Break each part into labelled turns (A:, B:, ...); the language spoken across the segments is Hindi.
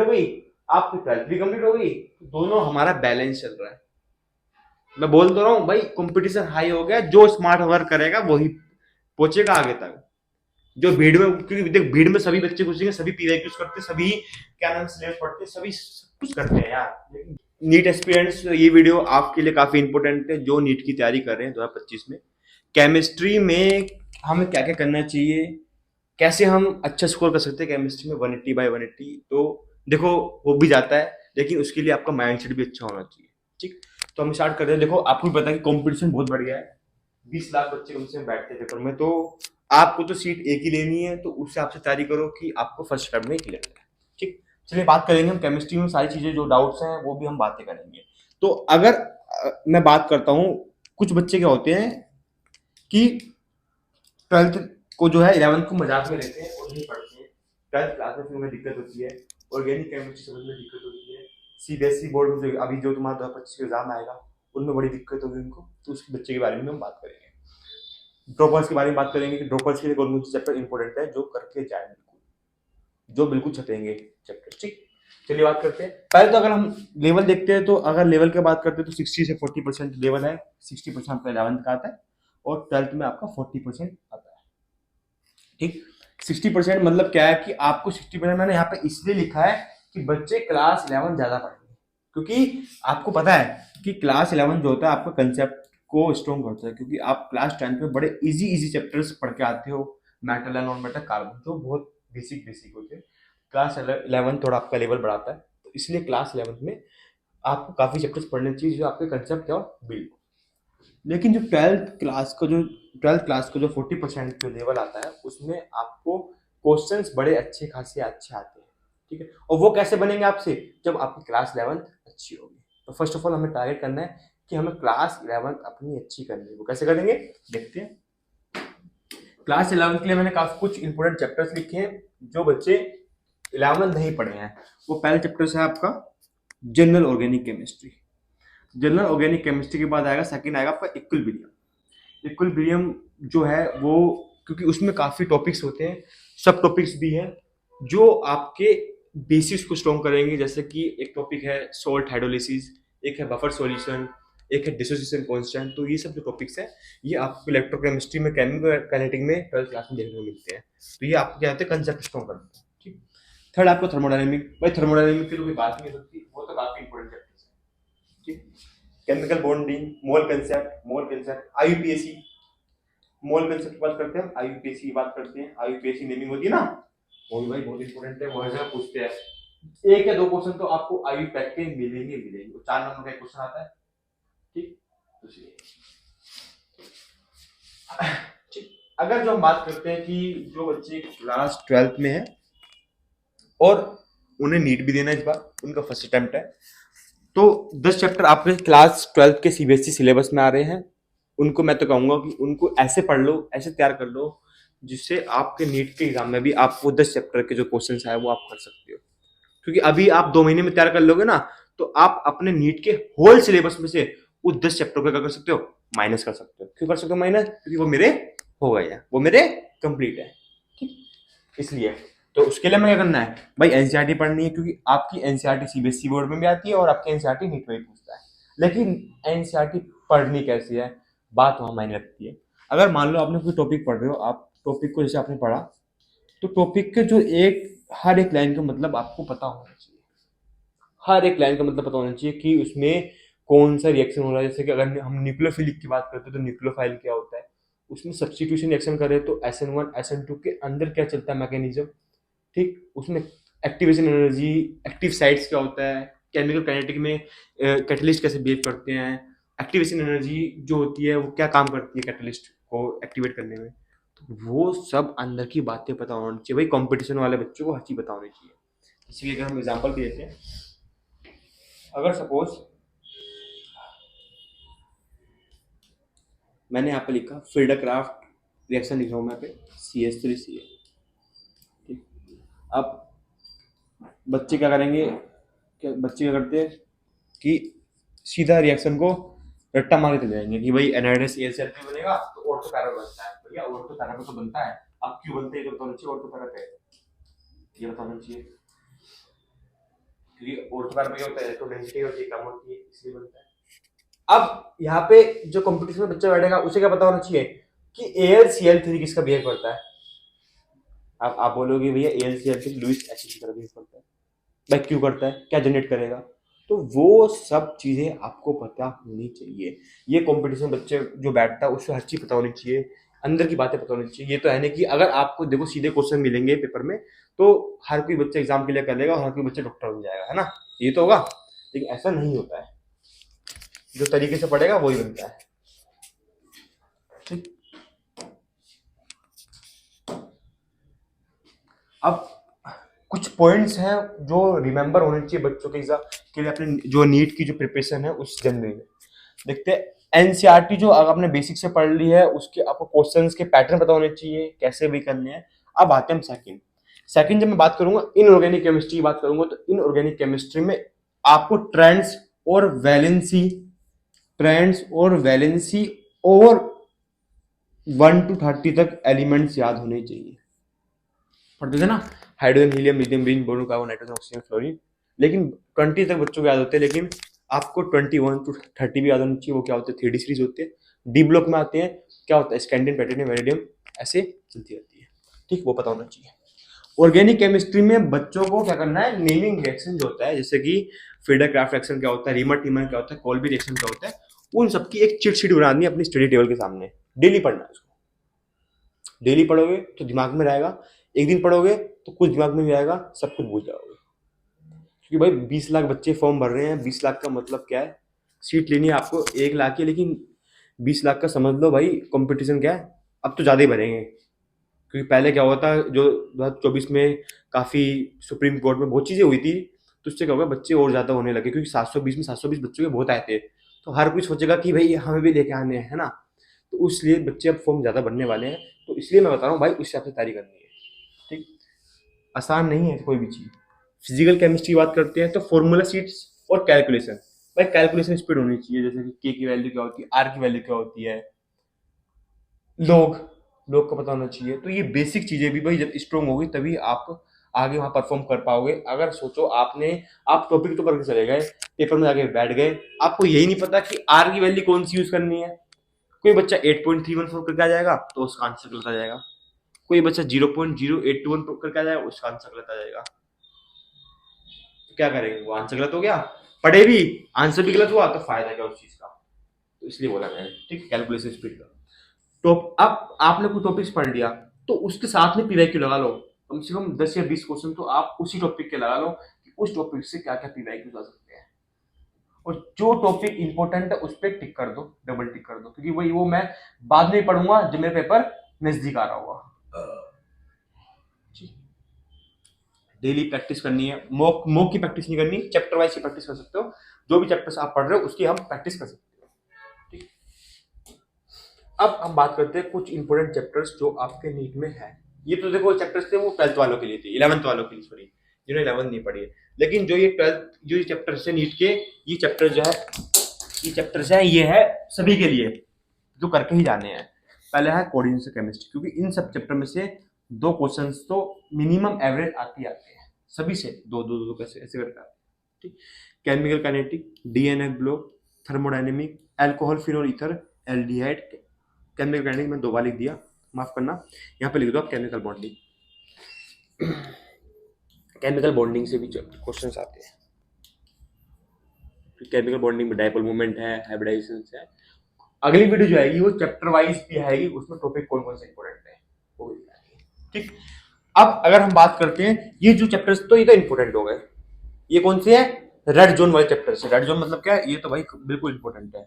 A: हो गई, आपकी 12th भी कंप्लीट हो गई, दोनों हमारा बैलेंस चल रहा है। मैं बोल तो रहा हूँ भाई, कंपटीशन हाई हो गया, जो स्मार्ट वर्क करेगा वही पहुंचेगा आगे तक। जो भीड़ में, क्योंकि देख भीड़ में सभी बच्चे घुसेंगे, सभी पीवाईक्यूज करते, सभी क्या नाम सिलेबस पढ़ते, सभी सब कुछ करते हैं यार। नीट एस्पिरेंट्स, ये वीडियो आपके लिए काफी इंपॉर्टेंट है जो नीट की तैयारी कर रहे हैं 2025 में। केमिस्ट्री में हमें क्या क्या करना चाहिए, कैसे हम अच्छा स्कोर कर सकते हैं केमिस्ट्री में 180/180, तो देखो हो भी जाता है, लेकिन उसके लिए आपका माइंडसेट भी अच्छा होना चाहिए। ठीक, तो हम स्टार्ट करते हैं। देखो आपको भी पता है कि कंपटीशन बहुत बढ़ गया है, 20 लाख बच्चे कम से कम बैठते हैं पेपर में, तो आपको तो सीट एक ही लेनी है, तो उससे आपसे तैयारी करो कि आपको फर्स्ट अटेम्प्ट में क्लियर है। ठीक, चलिए बात करेंगे हम केमिस्ट्री में सारी चीजें, जो डाउट्स हैं वो भी हम बातें करेंगे। तो अगर मैं बात करता हूँ, कुछ बच्चे क्या होते हैं कि 12th को जो है 11th को मजाक में लेते हैं और नहीं पढ़ते हैं, 12th क्लास में फिर उन्हें दिक्कत होती है, ऑर्गेनिक केमिस्ट्री समझने में दिक्कत होती है, सीबीएसई बोर्ड में जो अभी जो तुम्हारा 2025 एग्जाम आएगा उनमें बड़ी दिक्कत होगी उनको, तो उस बच्चे के बारे में हम बात करेंगे। ड्रॉपर्स के बारे में बात करेंगे कि ड्रॉपर्स के लिए कौन कौन से चैप्टर इंपॉर्टेंट है जो करके जाए, बिल्कुल जो बिल्कुल छपेंगे चैप्टर। ठीक, चलिए बात करते हैं। पहले तो अगर हम लेवल देखते हैं, तो अगर लेवल की बात करते हैं तो 60 से 40% लेवल है। 60% आपका 11th का आता है और 12th में आपका 40% आता है। ठीक, 60% मतलब क्या है कि आपको 60% मैंने यहाँ पे इसलिए लिखा है कि बच्चे क्लास 11 ज्यादा पढ़ेंगे, क्योंकि आपको पता है कि क्लास 11 जो होता है आपका कंसेप्ट को स्ट्रॉन्ग करता है, क्योंकि आप क्लास 10 में बड़े इजी इजी चैप्टर्स पढ़ के आते हो, metal and non metal carbon, जो बहुत बेसिक बेसिक होते हैं। क्लास 11 थोड़ा आपका लेवल बढ़ाता है, तो इसलिए क्लास 11 में आपको काफी चैप्टर्स पढ़ने चाहिए जो आपके कंसेप्ट और बिल्ड। लेकिन जो 12th क्लास का जो 40% जो लेवल आता है, उसमें आपको क्वेश्चंस बड़े अच्छे खासे अच्छे आते हैं। ठीक है, और वो कैसे बनेंगे आपसे, जब आपकी क्लास 11th अच्छी होगी। तो फर्स्ट ऑफ ऑल हमें टारगेट करना है कि हमें क्लास 11th अपनी अच्छी करनी है। वो कैसे करेंगे देखते हैं। क्लास 11th के लिए मैंने काफी कुछ इंपोर्टेंट चैप्टर्स लिखे हैं जो बच्चे 11th नहीं पढ़े हैं। वो पहला चैप्टर है आपका general organic chemistry. General organic chemistry के बाद आएगा, सेकंड आएगा आपका इक्विलिब्रियम। इक्विलिब्रियम जो है वो, क्योंकि उसमें काफी टॉपिक्स होते हैं, सब टॉपिक्स भी हैं जो आपके बेसिस को स्ट्रॉन्ग करेंगे। जैसे कि एक टॉपिक है सॉल्ट हाइड्रोलिसिस, एक है बफर सॉल्यूशन, एक है डिसोसिएशन कांस्टेंट। तो ये सब जो टॉपिक्स हैं ये आपको इलेक्ट्रोकेमिस्ट्री में, केमिकल काइनेटिक में 12th क्लास में देखने को मिलते हैं। तो ये आपको क्या होते हैं, कंसेप्ट स्ट्रॉन्ग करते हैं। ठीक, थर्ड आपको थर्मोडायनेमिक। भाई थर्मोडायनेमिक की तो कोई बात नहीं होती, वो तो काफी इंपॉर्टेंट चैप्टर्स है। ठीक, केमिकल बॉन्डिंग, मोल कंसेप्ट, आईयूपीएसी। मोल कंसेप्ट की बात करते हैं, आईयूपीएसी की बात करते हैं। आईयूपीएसी नेमिंग होती है ना, वो भी भाई बहुत इंपॉर्टेंट है, वो हमेशा पूछते हैं। एक या दो क्वेश्चन तो आपको आयु पैक के मिलेंगे मिलेंगे। 4 नंबर का एक क्वेश्चन आता है। ठीक, तो इसलिए ठीक, अगर जो हम बात करते हैं कि जो बच्चे क्लास 12th में है और उन्हें नीट भी देना इस बार, उनका फर्स्ट अटेम्प्ट है, तो 10 चैप्टर आपके क्लास 12th के सीबीएसई सिलेबस में आ रहे हैं। उनको मैं तो कहूंगा कि उनको ऐसे पढ़ लो, ऐसे तैयार कर लो, जिससे आपके नीट के एग्जाम में भी आप वो 10 चैप्टर के जो क्वेश्चन आए वो आप कर सकते हो। क्योंकि अभी आप 2 महीने में तैयार कर लोगे ना, तो आप अपने नीट के होल सिलेबस में से वो 10 चैप्टर को क्या कर सकते हो, माइनस कर सकते हो। क्यों कर सकते हो माइनस, क्योंकि वो मेरे हो गए हैं, वो मेरे कंप्लीट है। ठीक, इसलिए तो उसके लिए हमें क्या करना है भाई, एनसीईआरटी पढ़नी है, क्योंकि आपकी एनसीईआरटी सीबीएसई बोर्ड में भी आती है और आपकी एनसीईआरटी नीट में भी पूछता है। लेकिन एनसीईआरटी पढ़नी कैसी है, बात वहां मायने रखती है। अगर मान लो आपने कोई टॉपिक पढ़ रहे हो, आप टॉपिक को जैसे आपने पढ़ा, तो टॉपिक के जो हर एक लाइन का मतलब आपको पता होना चाहिए। हर एक लाइन का मतलब पता होना चाहिए कि उसमें कौन सा रिएक्शन हो रहा है। जैसे कि अगर हम न्यूक्लियोफिलिक की बात करते हैं तो न्यूक्लियोफाइल क्या होता है, उसमें सब्स्टिट्यूशन रिएक्शन करें तो SN1 SN2 के अंदर क्या चलता है मैकेनिज्म। ठीक, उसमें एक्टिवेशन एनर्जी, एक्टिव साइट्स क्या होता है, केमिकल काइनेटिक में कैटलिस्ट कैसे बिहेव करते हैं, एक्टिवेशन एनर्जी जो होती है वो क्या काम करती है कैटलिस्ट को एक्टिवेट करने में। तो वो सब अंदर की बातें पता होनी चाहिए भाई, कंपटीशन वाले बच्चों को हर चीज पता होनी चाहिए। इसलिए अगर हम एग्जांपल भी देते हैं, अगर सपोज मैंने यहाँ पे लिखा फिल्डरक्राफ्ट रिएक्शन, लिख रहा हूँ मैं पे CH3Ca। ठीक, अब बच्चे क्या करेंगे, बच्चे क्या करते हैं कि सीधा रिएक्शन को रट्टा मार के चले जाएंगे कि भाई NH2 बनेगा तो ऑर्थो पैरा बनता है। भैया ऑर्थो पैरा तो बनता है, अब क्यों बनता है ये तो बताना चाहिए। ऑर्थो पैरा है ये बताना चाहिए। क्योंकि ऑर्थोकार्बन क्या होता है, तो डेंसिटी होती है, कम होती है, इसलिए बनता है। अब यहाँ पे जो कंपटीशन में बच्चा बैठेगा उसे क्या पता होना चाहिए कि AlCl3 किसका बिहेव करता है। अब आप बोलोगे भैया AlCl3 लुईस एसिड की तरह बिहेव करता है, भाई क्यों करता है, क्या जनरेट करेगा, तो वो सब चीजें आपको पता होनी चाहिए। ये कंपटीशन बच्चे जो बैठता है उसको हर चीज पता होनी चाहिए, अंदर की बातें पता होनी चाहिए। ये तो है नहीं कि अगर आपको देखो सीधे क्वेश्चन मिलेंगे पेपर में तो हर कोई बच्चा एग्जाम के लिए कर लेगा और हर कोई बच्चा डॉक्टर बन जाएगा, है ना, ये तो होगा, लेकिन ऐसा नहीं होता है। जो तरीके से पढ़ेगा वही बनता है। ठीक, अब कुछ पॉइंट्स हैं जो रिमेंबर होने चाहिए बच्चों के एग्जाम के लिए, अपने जो नीट की जो प्रिपरेशन है उस जनवरी में। देखते हैं एनसीईआरटी जो आपने बेसिक से पढ़ ली है उसके आपको क्वेश्चंस के पैटर्न पता होने चाहिए, कैसे भी करने हैं। अब आते हैं हम सेकंड जब मैं बात करूंगा इनऑर्गेनिक केमिस्ट्री की बात करूंगा, तो इनऑर्गेनिक केमिस्ट्री में आपको ट्रेंड्स और वैलेंसी और 1 to 30 तक एलिमेंट्स याद होने चाहिए। पढ़ते थे ना, hydrogen, helium, lithium, boron, carbon, nitrogen, oxygen, fluorine, लेकिन 20 तक बच्चों को याद होते हैं, लेकिन आपको 21 to 30 भी याद होनी चाहिए। वो क्या होते हैं, 3D सीरीज होते हैं। डी ब्लॉक में आते हैं, क्या होता है, स्कैंडियम, प्लैटिनम, वेनेडियम, ऐसे चलती रहती है। ठीक, वो पता होना चाहिए। ऑर्गेनिक केमिस्ट्री में बच्चों को क्या करना है, नेमिंग रिएक्शन जो होता है, जैसे कि फीडर क्राफ्ट रिएक्शन क्या होता है, रीमर टीमर क्या होता है, कोल्बी रिएक्शन क्या होता है, उन सबकी एक चिट शीट बनानी है अपनी स्टडी टेबल के सामने। डेली पढ़ना है उसको, डेली पढ़ोगे तो दिमाग में रहेगा, एक दिन पढ़ोगे तो कुछ दिमाग में नहीं आएगा, सब कुछ भूल जाओगे। क्योंकि भाई 20 लाख बच्चे फॉर्म भर रहे हैं, 20 लाख का मतलब क्या है, सीट लेनी है आपको 1 लाख की, लेकिन 20 लाख का समझ लो भाई कंपटीशन क्या है, अब तो ज़्यादा ही भरेंगे। क्योंकि पहले क्या हुआ था, जो 2024 में काफ़ी सुप्रीम कोर्ट में बहुत चीज़ें हुई थी, तो उससे क्या होगा, बच्चे और ज़्यादा होने लगे, क्योंकि 720 बच्चों के बहुत आए थे, तो हर कोई सोचेगा कि भाई हमें भी लेके आने हैं, है ना, तो इसलिए बच्चे अब फॉर्म ज़्यादा भरने वाले हैं। तो इसलिए मैं बता रहा हूँ भाई, उस हिसाब से तैयारी करनी है। ठीक, आसान नहीं है कोई भी चीज़। फिजिकल केमिस्ट्री की बात करते हैं तो फॉर्मूला शीट्स और कैलकुलेशन, भाई कैलकुलेशन स्पीड होनी चाहिए, जैसे कि के की वैल्यू क्या होती है, आर की वैल्यू क्या होती है, लोग लोग का पता होना चाहिए। तो ये बेसिक चीजें भी भाई जब स्ट्रॉन्ग होगी तभी आप आगे वहां परफॉर्म कर पाओगे। अगर सोचो आप टॉपिक तो करके चले गए, पेपर में जाके बैठ गए, आपको यही नहीं पता कि आर की वैल्यू कौन सी यूज करनी है, कोई बच्चा 8.314 करके आ जाएगा तो उसका आंसर गलत आ जाएगा, कोई बच्चा 0.0821 करके आ जाएगा, उसका आंसर गलत आ जाएगा। तो क्या करेंगे, वो आंसर गलत हो गया, पढ़े भी, आंसर भी गलत हुआ, तो फायदा क्या उस चीज का। तो इसलिए बोला मैंने, ठीक, कैलकुलेशन स्पीड का। तो अब आपने कोई टॉपिक्स पढ़ लिया तो उसके साथ में पीवाईक्यू लगा लो, कम से कम 10 या 20 क्वेश्चन तो आप उसी टॉपिक के लगा लो कि उस टॉपिक से क्या क्या पीवाईक्यू आ सकते हैं, और जो टॉपिक इंपॉर्टेंट है उस पर टिक कर दो, डबल टिक कर दो, क्योंकि वही वो मैं बाद में पढ़ूंगा जब मेरा पेपर नजदीक आ रहा होगा। डेली प्रैक्टिस करनी है, मॉक की प्रैक्टिस नहीं करनी, चैप्टर वाइज की प्रैक्टिस कर सकते हो, जो भी चैप्टर्स आप पढ़ रहे हो उसकी हम प्रैक्टिस कर सकते हो। ठीक, अब हम बात करते हैं कुछ इंपोर्टेंट चैप्टर्स जो आपके नीट में है। ये तो देखो चैप्टर्स थे वो 12th वालों के लिए थे, 11th वालों के लिए, सॉरी जिन्होंने 11th नहीं पढ़ी है, लेकिन जो ये 12th जो चैप्टर्स है नीट के, ये चैप्टर जो है, ये चैप्टर्स है, ये है सभी के लिए जो करके ही जाने हैं। पहले है कोऑर्डिनेशन केमिस्ट्री, क्योंकि इन सब चैप्टर में से 2 क्वेश्चंस तो मिनिमम एवरेज आते हैं सभी से, दो दो दो कैसे ऐसे करके आते हैं। ठीक, chemical kinetic, DNA block, thermodynamic, alcohol, phenol, ether, aldehyde, chemical kinetic में 2 बार लिख दिया, माफ करना, यहाँ पे लिख दो आप केमिकल बॉन्डिंग। केमिकल बॉन्डिंग से भी क्वेश्चंस आते हैं। केमिकल बॉन्डिंग में डायपोल मूवमेंट है, हाइब्रिडाइजेशन है। अगली वीडियो जो आएगी वो चैप्टर वाइज भी आएगी, उसमें टॉपिक कौन कौन से इंपॉर्टेंट है वो भी आएगी। ठीक, अब अगर हम बात करते हैं ये जो चैप्टर्स, तो ये तो इंपॉर्टेंट हो गए, ये कौन से हैं, रेड जोन वाले चैप्टर्स है। रेड जोन मतलब क्या है, ये तो भाई बिल्कुल इंपॉर्टेंट है।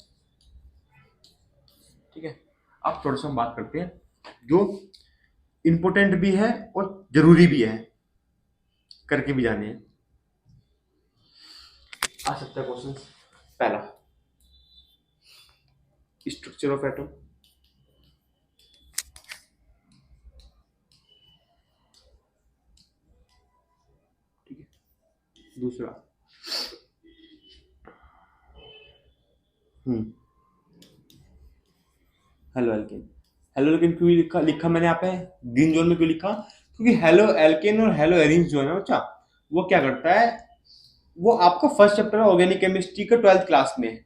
A: ठीक है, अब थोड़ा सा हम बात करते हैं जो इंपॉर्टेंट भी है और जरूरी भी है, करके भी जाने हैं। आ सकता है क्वेश्चन, पहला स्ट्रक्चर ऑफ एटम, ठीक है, दूसरा हेलो एल्केन। हेलो एल्केन क्यों लिखा मैंने यहाँ पे ग्रीन जोन में क्यों लिखा, क्योंकि हेलो एल्केन और हेलो एरिन जो है ना बच्चा, वो क्या करता है, वो आपका फर्स्ट चैप्टर है ऑर्गेनिक केमिस्ट्री का 12th क्लास में,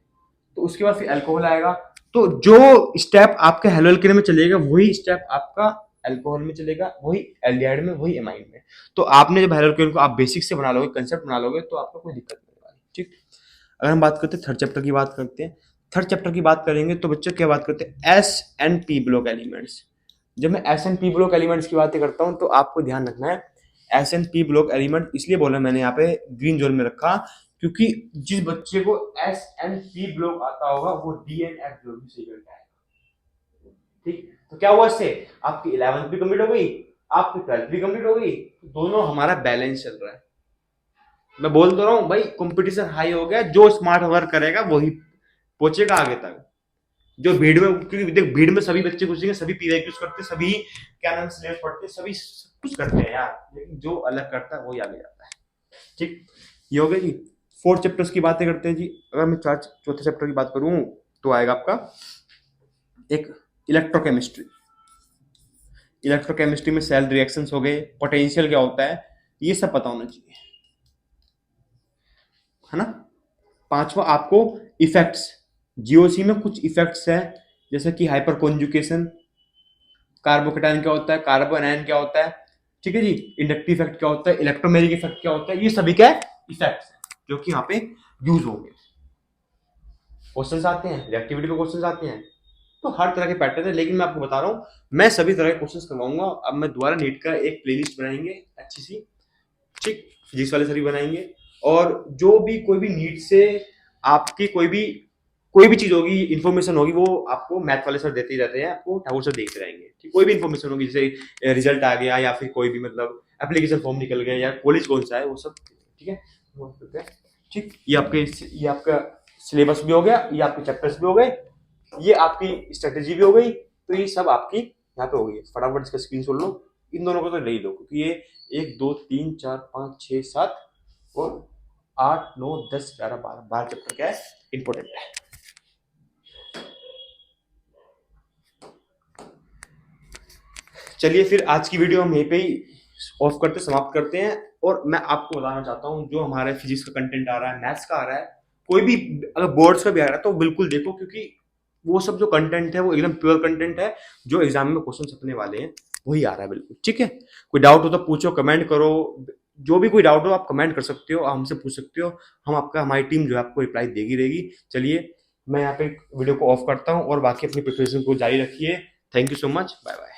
A: तो उसके बाद फिर अल्कोहल आएगा। तो जो स्टेप आपके हेलो एल्केन में चलेगा वही स्टेप आपका अल्कोहल में चलेगा, वही एल्डिहाइड में, वही एमाइन में। तो आपने जब हेलो एल्केन को आप बेसिक से बना लोगे, कंसेप्ट बना लोगे, तो आपको कोई दिक्कत नहीं होगी। ठीक। अगर हम बात करते हैं थर्ड चैप्टर की बात करते हैं, थर्ड चैप्टर की बात करेंगे तो बच्चों क्या बात करते हैं, S and P block elements. जब मैं S and P block elements की बातें करता हूं तो आपको ध्यान रखना है, S and P block element इसलिए बोला मैंने यहाँ पे ग्रीन जोन में रखा, क्योंकि जिस बच्चे को एस एंड पी ब्लॉक आता होगा वो डी एंड एफ ब्लॉक भी सही करता है। ठीक। तो क्या हुआ इससे, आपकी 11th भी कंप्लीट हो गई, आपकी 12th भी कंप्लीट हो गई, तो दोनों हमारा बैलेंस चल रहा है। मैं बोल तो रहा हूँ भाई, कंपटीशन हाई हो गया, जो स्मार्ट वर्क करेगा वही पहुंचेगा आगे तक। जो भीड़ में, क्योंकि देख भीड़ में सभी बच्चे घुसेंगे, सभी पीवाईक्यूज करते हैं, सभी क्या नाम सिलेबस पढ़ते हैं, सभी सब कुछ करते हैं यार, लेकिन जो अलग करता है वही आगे जाता है। ठीक। ये हो गया जी। फोर्थ चैप्टर्स की बातें करते हैं जी। अगर मैं चौथे चैप्टर की बात करूं तो आएगा आपका एक इलेक्ट्रोकेमिस्ट्री। इलेक्ट्रोकेमिस्ट्री में सेल रिएक्शंस हो गए, पोटेंशियल क्या होता है, ये सब पता होना चाहिए, है ना। पांचवा आपको इफेक्ट्स, जीओसी में कुछ इफेक्ट्स है, जैसे कि हाइपर कॉन्जुकेशन, कार्बोकेटाइन क्या होता है, कार्बन आयन क्या होता है, ठीक है जी, इंडक्टिव इफेक्ट क्या होता है, इलेक्ट्रोमेरिक इफेक्ट क्या होता है, ये सभी क्या इफेक्ट्स है जो कि यहाँ पे यूज होंगे। क्वेश्चंस आते हैं, रिएक्टिविटी के क्वेश्चंस आते हैं, तो हर तरह के पैटर्न है, लेकिन मैं आपको बता रहा हूँ मैं सभी तरह के क्वेश्चंस करवाऊंगा। अब मैं दोबारा नीट का एक प्लेलिस्ट बनाएंगे अच्छी सी, ठीक, फिजिक्स वाले सभी बनाएंगे, और जो भी कोई भी नीट से आपकी कोई भी चीज होगी, इन्फॉर्मेशन होगी, वो आपको मैथ वाले सर देते ही रहते हैं, आपको ठाकुर सर देखते रहेंगे। ठीक, कोई भी इन्फॉर्मेशन होगी, जैसे रिजल्ट आ गया या फिर कोई भी मतलब एप्लीकेशन फॉर्म निकल गया या कॉलेज कौन सा है, वो सब ठीक है। ठीक, ये आपका सिलेबस भी हो गया, ये आपके चैप्टर्स भी हो गए, ये आपकी स्ट्रेटेजी भी हो गई, तो ये सब आपकी यहाँ पे हो गई। फटाफट इसका स्क्रीनशॉट लो, इन दोनों को तो ले ही लो, क्योंकि ये 1 2 3 4 5 6 7 और 8 9 10 11 12 चैप्टर क्या है, इंपॉर्टेंट है। चलिए फिर आज की वीडियो हम यहीं पे ही ऑफ करते समाप्त करते हैं। और मैं आपको बताना चाहता हूँ, जो हमारे फिजिक्स का कंटेंट आ रहा है, मैथ्स का आ रहा है, कोई भी अगर बोर्ड्स का भी आ रहा है तो बिल्कुल देखो, क्योंकि वो सब जो कंटेंट है वो एकदम प्योर कंटेंट है, जो एग्जाम में क्वेश्चन छपने वाले हैं वही आ रहा है बिल्कुल। ठीक है, कोई डाउट हो तो पूछो, कमेंट करो, जो भी कोई डाउट हो आप कमेंट कर सकते हो, हमसे पूछ सकते हो, हमारी टीम जो है आपको रिप्लाई देगी रहेगी। चलिए मैं यहाँ पे वीडियो को ऑफ करता हूँ और बाकी अपनी प्रिपरेशन को जारी रखिए। Thank you so much, bye bye.